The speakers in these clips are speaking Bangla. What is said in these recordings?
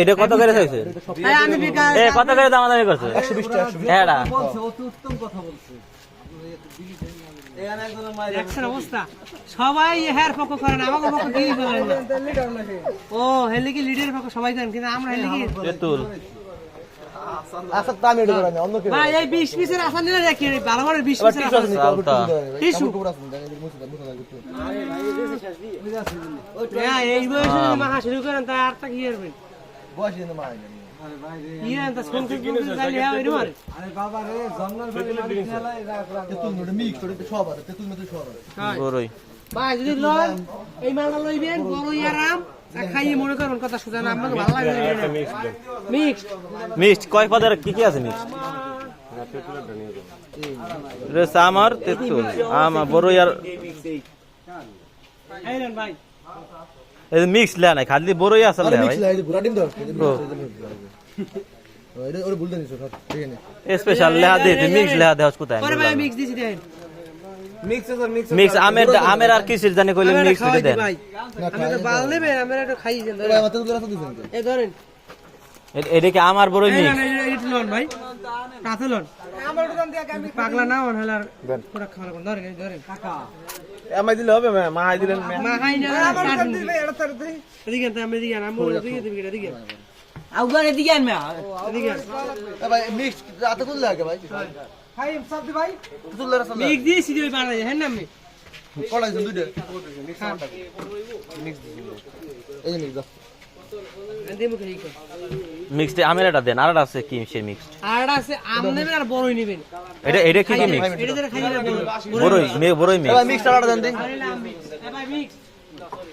এটা কত করে চাইছে? কত করে দামাদামি করছে? 120 টাকা। সবাই হের পক্ষ করেন, আমাকে পক্ষ কি করেন না। ও হেলে কি লিডার পক্ষ সবাই করেন, কিন্তু আমরা হেলে কি তেতুল আচ্ছা তামি এডি করা না অন্য কেউ ভাই এই 20 পিসের আসান নিলে দেখি ভালো করে 20 পিসের আসান টিস্যু হ্যাঁ এই বয়সে মাখা শুরু করেন তা আর তা কি করবেন বয়স কিন্তু মাই ইয়া তা কোন কোন জানি হ্যাঁ এর মারে আরে বাবা রে জন্নার বাড়ি মারি খেলাই রাখ তেতুল নড়ে মিক্স করে সব আছে তেতুল মধ্যে সব আছে বড়ই ভাই যদি লন এই মালটা লইবেন বড়ই আরাম খাইয়ে মনে করুন কথা সোজা না আমাকে ভালো লাগে মিক্সড মিক্সড কয় পদের কি আছে মিক্সড? রেস আমার তেতুল আমা বড়ই আর আইলেন ভাই এই মিক্স লে না খালি বড়ই আছে আরে লে ভাই মিক্স লাই পুরা ডিম দাও এটা ওরে বলতে নিছো সব ঠিক আছে স্পেশাল লেহা দে মিক্স লেহা দেওয়া কোথায় পরে ভাই মিক্স দিছি দেন মিক্স আমের আর কিসের জানি কইলে মিক্স করে দেন ভাই আমি তো বাল নেবে আমরা একটু খাই দেন ভাই আমার তেতুল রাস্তা দিছেন এই ধরেন এটা কি আমার বড়ই মিক্স? এই লন ভাই কাছে লন আমার দোকান দিয়ে আমি পাগলা না হন হলার পুরো খাওয়া কোন ধরেন এই ধরেন কাকা আমায় দিলে হবে মা হাই দিলেন মা খাই না আমার দোকান দিবে এটা তার দেই এদিকে তো আমি এদিকে আমি এদিকে দিবি এদিকে আউগারে দিকে আনবে এদিকে ভাই মিক্স রাতে কোন লাগে ভাই ভাই সব দি ভাই তেতুল রাস্তা মিক্স দিয়ে সিধে বানাই হ্যাঁ না আমি কোলা দিছেন দুইটা মিক্স এই যে মিক্স দাও দেবো কি কর মিক্সড আমের এটা দেন আর এটা আছে কি সে মিক্সড? আর আছে আম নেবেন আর বড়ই নেবেন এটা কি কি মিক্স? এটা যারা খাই না বড়ই মিক্স ভাই মিক্স আলাদা দেন দিন আরে না মিক্স এ ভাই মিক্স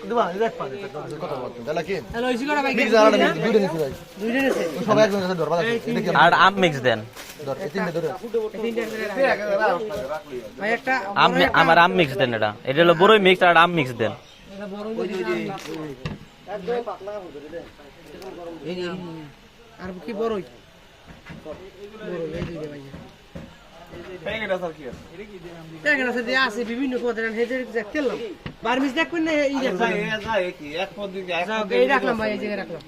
দিবা দেখ পারে কথা বলতে তাহলে কি হ্যালো ইসি করে ভাই মিক্স আলাদা মিক্স দুইটা নিছি ভাই দুইটা নেছে সবাই একজন কাছে ধরবা এটা কি আর আম মিক্স দেন ধর এই তিনটা ধরে ভাই একটা আমার আম মিক্স দেন এটা হলো বড়ই মিক্স আর আম মিক্স দেন আর কি বড়ই এই দুইটা ভাই প্যাকেট আছে দিয়ে আছে বিভিন্ন পদের হেজের দেখলাম বারমিস দেখবেন না এই দেখলাম এই রাখলাম ভাই এই জায়গায় রাখলাম